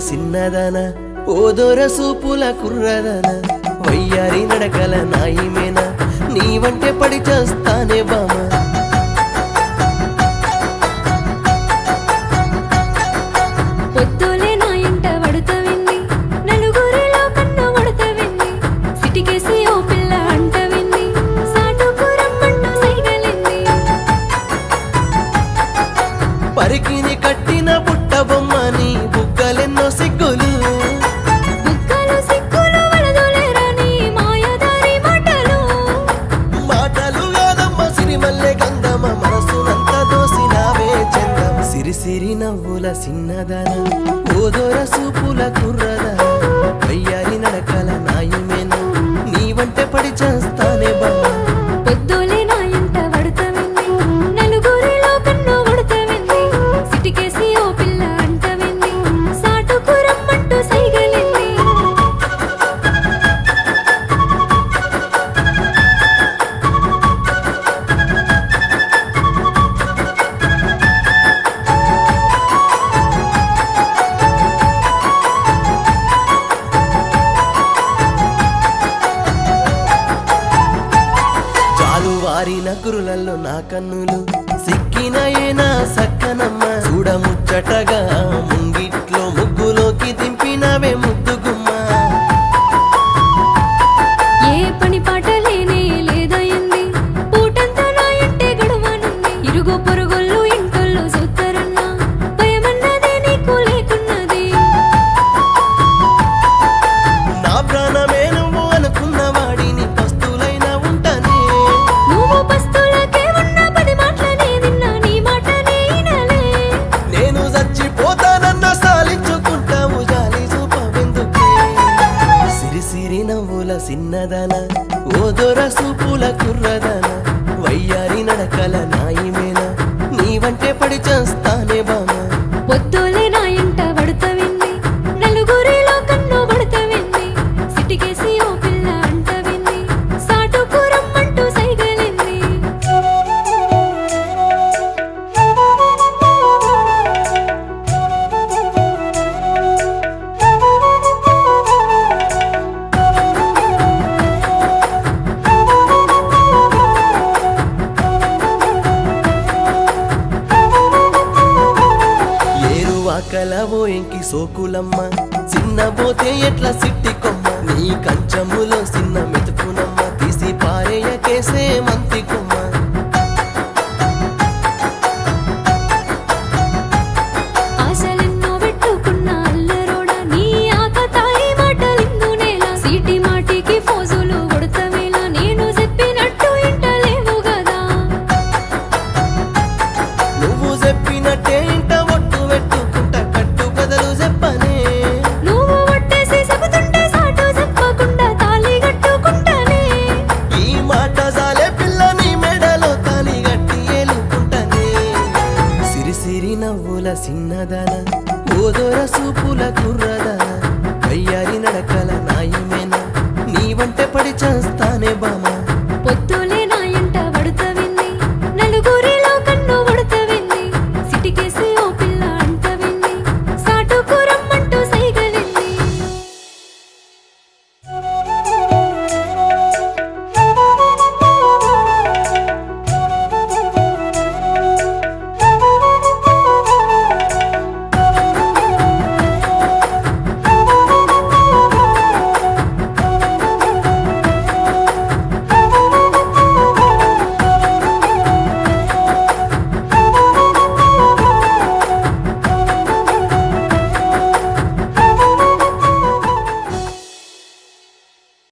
సిన్నదన ఓదోర సూపుల కుర్రదన వయ్యారి నడకల నాయిమేన నీ వంటే పడి చేస్తానే బామ పొద్దులే నా ఇంట వడతవింది నలుగురిలో కన్ను వడతవింది సిటికేసి ఓ పిల్ల అంటవింది సాటుకు రమ్మంటూ సైగలింది పరికిని కట్టిన పుట్ట బొమ్మని బుగ్గలెన్నో సిగ్గులు బుగ్గలు సిగ్గులు వలదులేరని మాయదారి మాటలు మాటలు కాదమ్మ సిరిమల్లె గంధమ మనసునంత దోసినావే చందం సిరి సిరి నవ్వుల సిన్నదన ఓదోర సూపుల కుర్రదన వయ్యారి నడకల నాయిమేన నీ వంటే పడి చేస్తానే బామ పొద్దులే నా ఇంట వడతవింది నలుగురిలో కన్ను వడతవింది సిటికేసి ఓ పిల్ల అంటవింది సాటుకు రమ్మంటూ సైగలింది చాలు వారిన కురులల్లో నా కన్నులు సిక్కిన ఏనా సక్కనమ్మ చూడముచ్చటగా ముంగిట్లో ముగ్గులోకి దింపినవే ముద్దుగుమ్మ ఏ పని పాట లేనే లేదయింది పూటంతా నా ఇంటే గడవనుంది ఇరుగు పొరుగుళ్ళు ఇంటోళ్ళు చూస్తారన్నా భయమన్నదే నీకు లేకున్నది నా ప్రాణమే నువ్వు అనుకున్న వాడిని పస్తులైనా ఉంటానే నువ్వు పస్తులకే ఉన్న పది మాటలనే విన్నా నీ మాటనే వినలే నేను చచ్చిపోతానన్న సాలించుకుంటావు జాలి చూపవెందుకే సిరి సిరి నవ్వుల సిన్నదన ఓదొర సూపుల కుర్రదన వయ్యారి నడకల నాయిమేన నీ వంటే పడి చేస్తానే బామ పొద్దులే నా ఇంట వడతవింది నలుగురిలో కన్ను వడతవింది సిటికేసి ఓ పిల్ల అంటవింది సాటుకు రమ్మంటూ సైగలింది ఏరువాకలవో ఎంకి సోకులమ్మ చిన్నబోతే ఎట్లా సిట్టి కొమ్మ నీ కంచములో చిన్న మెతుకునమ్మ తీసి పారేయ కేసే